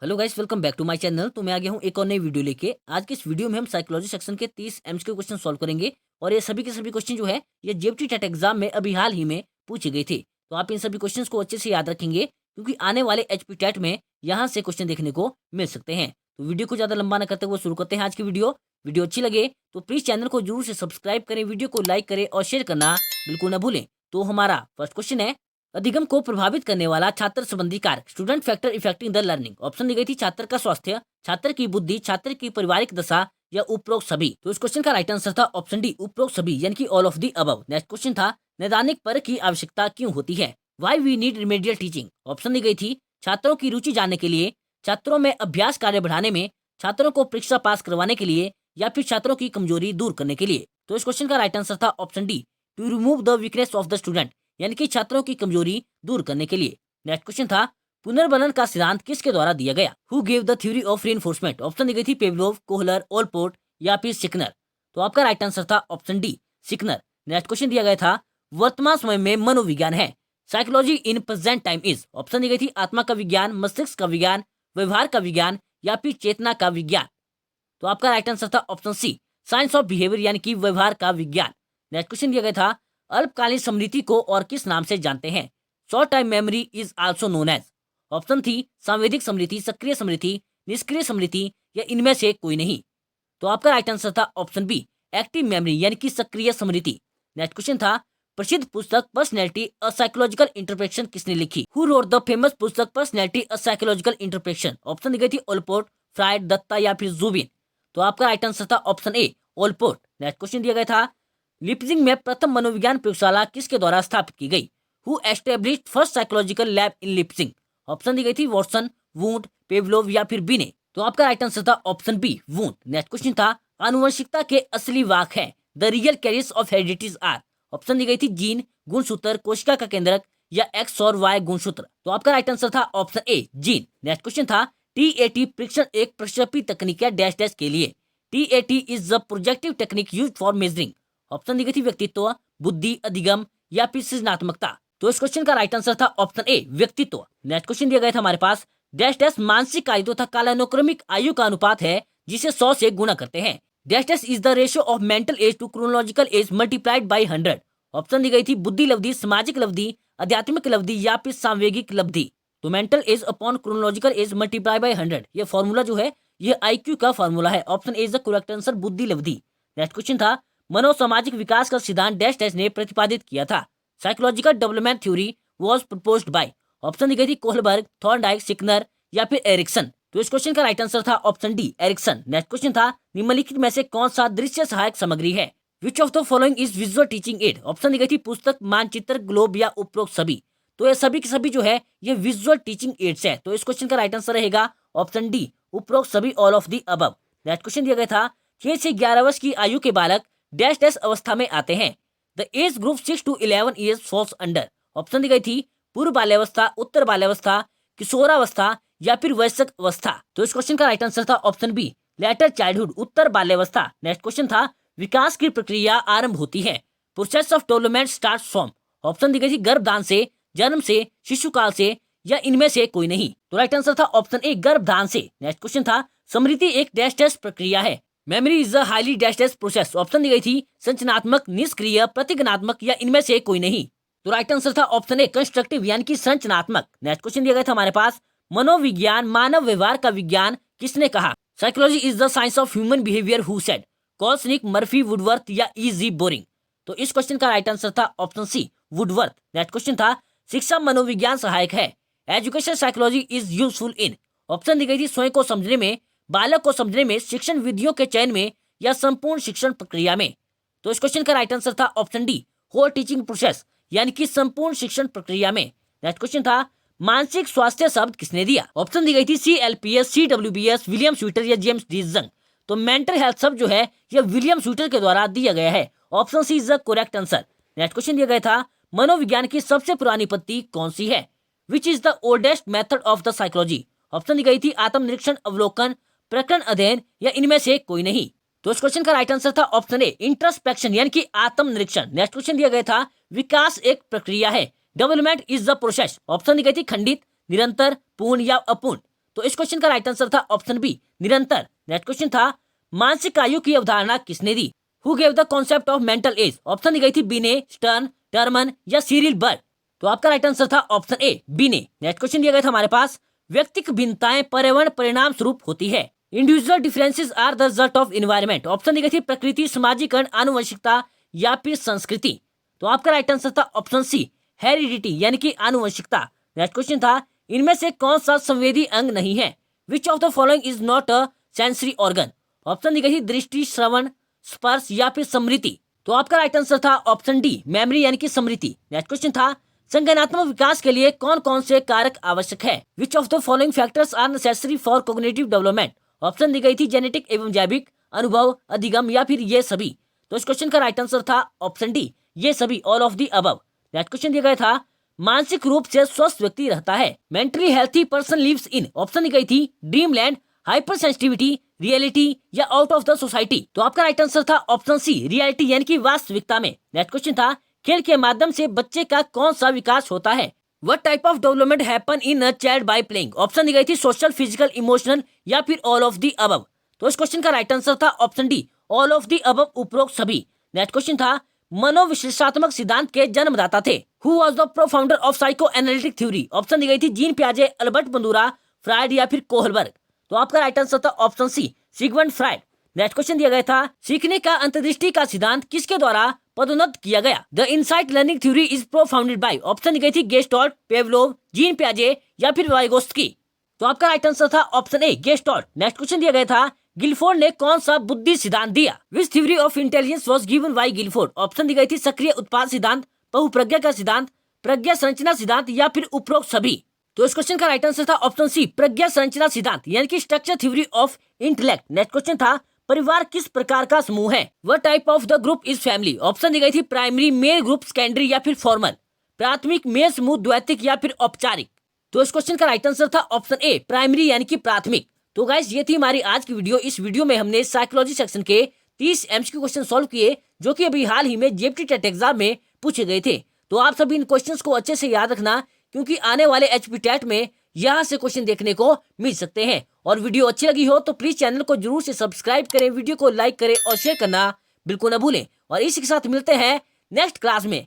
Hello guys, welcome back to my channel. तो मैं आ गया हूँ एक और नई वीडियो लेके। आज के इस वीडियो में हम साइकोलॉजी सेक्शन के 30 एमसीक्यू क्वेश्चन सॉल्व करेंगे और ये सभी के सभी क्वेश्चन जो है ये जेईई टेट एग्जाम में अभी हाल ही में पूछे गए थे। तो आप इन सभी क्वेश्चंस को अच्छे से याद रखेंगे क्योंकि आने वाले एचपी टेट में यहाँ से क्वेश्चन देखने को मिल सकते हैं। तो वीडियो को ज्यादा लंबा न करते हुए शुरू करते हैं आज की वीडियो। वीडियो अच्छी लगे तो प्लीज चैनल को जरूर से सब्सक्राइब करें, वीडियो को लाइक करें और शेयर करना बिल्कुल न भूलें। तो हमारा फर्स्ट क्वेश्चन है, अधिगम को प्रभावित करने वाला छात्र संबंधी कारक, student factor affecting the learning. Option दी गई थी छात्र का स्वास्थ्य, छात्र की बुद्धि, छात्र की पारिवारिक दशा या उपरोक्त सभी। तो इस क्वेश्चन का राइट आंसर था ऑप्शन डी, उपरोक्त सभी, यानी कि all of the above. Next question था, नैदानिक परख की आवश्यकता क्यों होती है? Why we need remedial teaching. Option दी गई थी छात्रों की रुचि जानने के लिए, छात्रों में अभ्यास कार्य बढ़ाने में, छात्रों को परीक्षा पास करवाने के लिए या फिर छात्रों की कमजोरी दूर करने के लिए। तो इस क्वेश्चन का राइट आंसर था option D, to remove the weakness of the student, यानी कि छात्रों की कमजोरी दूर करने के लिए। नेक्स्ट क्वेश्चन था, पुनर्बलन का सिद्धांत किसके द्वारा दिया गया? Who gave the theory of reinforcement. Option दी गई थी पेवलोव, कोहलर, ओलपोर्ट या फिर सिकनर। तो आपका राइट आंसर था option D, Skinner. Next question दिया गया था, वर्तमान समय में मनोविज्ञान है, psychology in present time is. Option दी गई थी आत्मा का विज्ञान, मस्तिष्क का विज्ञान, व्यवहार का विज्ञान या फिर चेतना का विज्ञान। तो आपका राइट आंसर था option C, science of behaviour, यानी कि व्यवहार का विज्ञान। नेक्स्ट क्वेश्चन दिया गया था, अल्पकालीन स्मृति को और किस नाम से जानते हैं? Short time memory is also known as. Option थी सांवेदिक स्मृति, सक्रिय स्मृति, निष्क्रिय स्मृति या इनमें से कोई नहीं। तो आपका राइट आंसर था ऑप्शन बी, एक्टिव मेमोरी, यानी कि सक्रिय स्मृति। नेक्स्ट क्वेश्चन था, प्रसिद्ध पुस्तक पर्सनैलिटी अ साइकोलॉजिकल इंटरप्रेशन किसने लिखी? हु रोट द फेमस पुस्तक personality a psychological interpretation. Option दी गई थी ओलपोर्ट, फ्राइड, दत्ता या फिर जुबिन। तो आपका राइट आंसर था ऑप्शन ए, ओलपोर्ट। नेक्स्ट क्वेश्चन दिया गया था, लिप्जिंग में प्रथम मनोविज्ञान प्रयोगशाला किसके द्वारा स्थापित की गई? Who established first psychological lab in Leipzig. Option दी गई थी वॉटसन, वुंड, पेवलोव या फिर बिने। तो आपका राइट आंसर था option B, Wundt. Next question था, आनुवंशिकता के असली वाक है, the real carriers of heredities are. Option दी गई थी जीन, गुणसूत्र, कोशिका का केंद्रक या एक्स और वाई गुणसूत्र। तो आपका राइट आंसर था option A, gene. Next question था, टीएटी परीक्षण एक प्रक्षेपी तकनीक है डैश डैश के लिए। TAT is the projective technique used for measuring. Option दी गई थी व्यक्तित्व, बुद्धि, अधिगम या फिर सृजनात्मकता। तो इस क्वेश्चन का राइट आंसर था ऑप्शन ए, व्यक्तित्व। नेक्स्ट क्वेश्चन दिया गया था हमारे पास, डैश डैश मानसिक आयु तथा कालानुक्रमिक आयु का अनुपात है जिसे 100 से गुणा करते हैं। Dash dash is the ratio of mental age to chronological age multiplied by 100। Option दी गई थी बुद्धि लब्धि, सामाजिक लब्धि, आध्यात्मिक लब्धि या फिर सांवेगिक लब्धि। तो mental as upon chronological S multiply by 100, ये फॉर्मूला जो है ये आईक्यू का फॉर्मूला है। Option A is the correct answer, बुद्धि लब्धि। नेक्स्ट क्वेश्चन था, मनोसामाजिक विकास का सिद्धांत डैश डैश ने प्रतिपादित किया था? Psychological development theory was proposed by. Option दी गई थी कोहलबर्ग, थॉर्नडाइक, सिकनर या फिर एरिक्सन। तो इस क्वेश्चन का राइट आंसर था option D, Erikson. Next question था, निम्नलिखित में से कौन सा दृश्य सहायक सामग्री है? Which of the following is visual teaching aid. Option दी गई थी पुस्तक, मानचित्र, ग्लोब या उपरोक्त सभी। तो ये सभी के सभी जो है ये विजुअल टीचिंग एड्स है। तो इस क्वेश्चन का राइट आंसर रहेगा ऑप्शन डी, उपरोक्त सभी, all of the above. Next question दिया गया था, 6 से 11 वर्ष की आयु के बालक डैश डैश अवस्था में आते हैं? The age group 6 to 11 years falls under. Option दी गई थी पूर्व बाल्यावस्था, उत्तर बाल्यावस्था, किशोरावस्था या फिर वयस्क अवस्था। तो इस क्वेश्चन का राइट आंसर था ऑप्शन बी, लेटर चाइल्डहुड, उत्तर बाल्यावस्था। नेक्स्ट क्वेश्चन था, विकास की प्रक्रिया आरंभ होती है, process of development start from. Option दी गई थी गर्भधान से, जन्म से, शिशुकाल से या इनमें से कोई नहीं। तो राइट आंसर था ऑप्शन ए, गर्भधान से। नेक्स्ट क्वेश्चन था, स्मृति एक डैश डैश प्रक्रिया है, memory is a highly dash dash process. Option दी गई थी संरचनात्मक, निष्क्रिय, प्रतिगमनात्मक या इनमें से कोई नहीं। तो राइट आंसर था ऑप्शन ए, कंस्ट्रक्टिव, यानी कि संरचनात्मक। नेक्स्ट क्वेश्चन दिया गया था हमारे पास, मनोविज्ञान मानव व्यवहार का विज्ञान किसने कहा? Psychology is the science of human behaviour who said? Kolesnik, Murphy, Woodworth या इजी बोरिंग। तो इस क्वेश्चन का राइट आंसर था option C, Woodworth. Next question था, शिक्षा मनोविज्ञान सहायक है, education psychology is useful in. Option दी गई थी स्वयं को समझने में, बालक को समझने में, शिक्षण विधियों के चयन में या संपूर्ण शिक्षण प्रक्रिया में। तो इस क्वेश्चन का राइट आंसर था option D, whole teaching process, यानी कि संपूर्ण शिक्षण प्रक्रिया में। नेक्स्ट क्वेश्चन था, मानसिक स्वास्थ्य शब्द किसने दिया? ऑप्शन दी गई थी CLPS, CWBS, विलियम स्वीटर या जेम्स डिजंग। तो मेंटल हेल्थ शब्द जो है यह विलियम स्वीटर के द्वारा दिया गया है। Option C is the correct answer. Next question दिया गया था, मनोविज्ञान की सबसे पुरानी पद्धति कौन सी है? Which is the oldest method of the psychology. Option दी गई थी आत्मनिरीक्षण, अवलोकन, प्रकरण अध्ययन या इनमें से कोई नहीं। तो इस क्वेश्चन का राइट आंसर था ऑप्शन ए, इंट्रोस्पेक्शन, यानी कि आत्मनिरीक्षण। नेक्स्ट क्वेश्चन दिया गया था, विकास एक प्रक्रिया है, development is the process. Option दी गई थी खंडित, निरंतर, पूर्ण या अपूर्ण। तो इस क्वेश्चन का राइट आंसर था ऑप्शन बी, निरंतर। नेक्स्ट क्वेश्चन था मानसिक आयु की अवधारणा किसने दी? Who gave the concept of mental age? Option दी गई थी बी ने, स्टर्न, टर्मन या सीरिल बर्ड। तो आपका राइट आंसर था option A, Binet. Next question दिया गया था हमारे पास, व्यक्तिक भिन्नताएं पर्यावरण परिणाम स्वरूप होती है। Individual differences are the result of environment. Option दी गई थी प्रकृति, समाजीकरण, आनुवंशिकता या फिर संस्कृति। तो आपका राइट आंसर था ऑप्शन सी, हेरिडिटी यानी कि आनुवंशिकता। नेक्स्ट क्वेश्चन था इनमें से कौन सा संवेदी अंग नहीं है? Which of the following is not a sensory organ? Option दी गई थी दृष्टि, श्रवण, स्पर्श या फिर स्मृति। तो आपका राइट आंसर था ऑप्शन डी, मेमोरी यानी कि स्मृति। नेक्स्ट क्वेश्चन था संज्ञानात्मक विकास के लिए कौन कौन से कारक आवश्यक है? Which of the following factors are necessary for cognitive development? Option दी गई थी जेनेटिक एवं जैविक, अनुभव, अधिगम या फिर ये सभी। तो इस क्वेश्चन का राइट आंसर था ऑप्शन डी, ये सभी, all of the above. Next question दिया गया था मानसिक रूप से स्वस्थ व्यक्ति रहता है। Mentally healthy person lives in. Option दी गई थी dream land, hyper sensitivity, reality या आउट ऑफ द सोसाइटी। तो आपका राइट आंसर था ऑप्शन सी, रियलिटी यानी कि वास्तविकता में। नेक्स्ट क्वेश्चन था खेल के माध्यम से बच्चे का कौन सा विकास होता है? What type of development happen in a child by playing? Option दी गई थी सोशल, फिजिकल, इमोशनल या फिर ऑल ऑफ दी अबव। तो इस क्वेश्चन का राइट आंसर था option D, all of the above, उपरोक्त सभी। नेक्स्ट क्वेश्चन था मनोविश्लेषणात्मक सिद्धांत के जन्मदाता थे। Who was the pro founder of psycho analytic theory? Option दी गई थी जीन पियाजे, अल्बर्ट बंदूरा, फ्रायड या फिर कोहलबर्ग। तो आपका राइट आंसर था option C, Sigmund Freud. Next question दिया गया था सीखने का अंतर्दृष्टि का सिद्धांत किसके द्वारा पदोन्नत किया गया? The insight learning theory is pro founded by. Option दी गई थी गेस्टॉल्ट, पेवलोव, जीन पियाजे या फिर वाइगोत्स्की। तो आपका राइट आंसर था ऑप्शन ए, गेस्टॉल्ट। नेक्स्ट क्वेश्चन दिया गया था गिलफोर्ड ने कौन सा बुद्धि सिद्धांत दिया? Which theory of intelligence was given by Guilford? Option दी गई थी सक्रिय उत्पाद सिद्धांत, बहुप्रज्ञा का सिद्धांत, प्रज्ञा संरचना सिद्धांत या फिर उपरोक्त सभी। तो इस क्वेश्चन का राइट आंसर था ऑप्शन सी, प्रज्ञा संरचना सिद्धांत यानी कि structure theory of intellect. Next question था परिवार किस प्रकार का समूह है? What type of the group is family? Option दी गई थी प्राइमरी, मेल ग्रुप, सेकेंडरी या फिर फॉर्मल, प्राथमिक, मेल समूह, द्वैतिक या फिर औपचारिक। तो इस क्वेश्चन का राइट आंसर था ऑप्शन ए, प्राइमरी यानी कि प्राथमिक। तो गाइस ये थी हमारी आज की वीडियो। इस वीडियो में हमने साइकोलॉजी सेक्शन के 30 एमसीक्यू क्वेश्चन सॉल्व किए जो कि अभी हाल ही में जेईई टेट एग्जाम में पूछे गए थे। तो आप सभी इन क्वेश्चंस को अच्छे से याद रखना क्योंकि आने वाले एचपी टेट में यहाँ से क्वेश्चन देखने को मिल सकते हैं। और वीडियो अच्छी लगी हो तो प्लीज चैनल को जरूर से सब्सक्राइब करें, वीडियो को लाइक करें और शेयर करना बिल्कुल न भूलें। और इसी के साथ मिलते हैं नेक्स्ट क्लास में।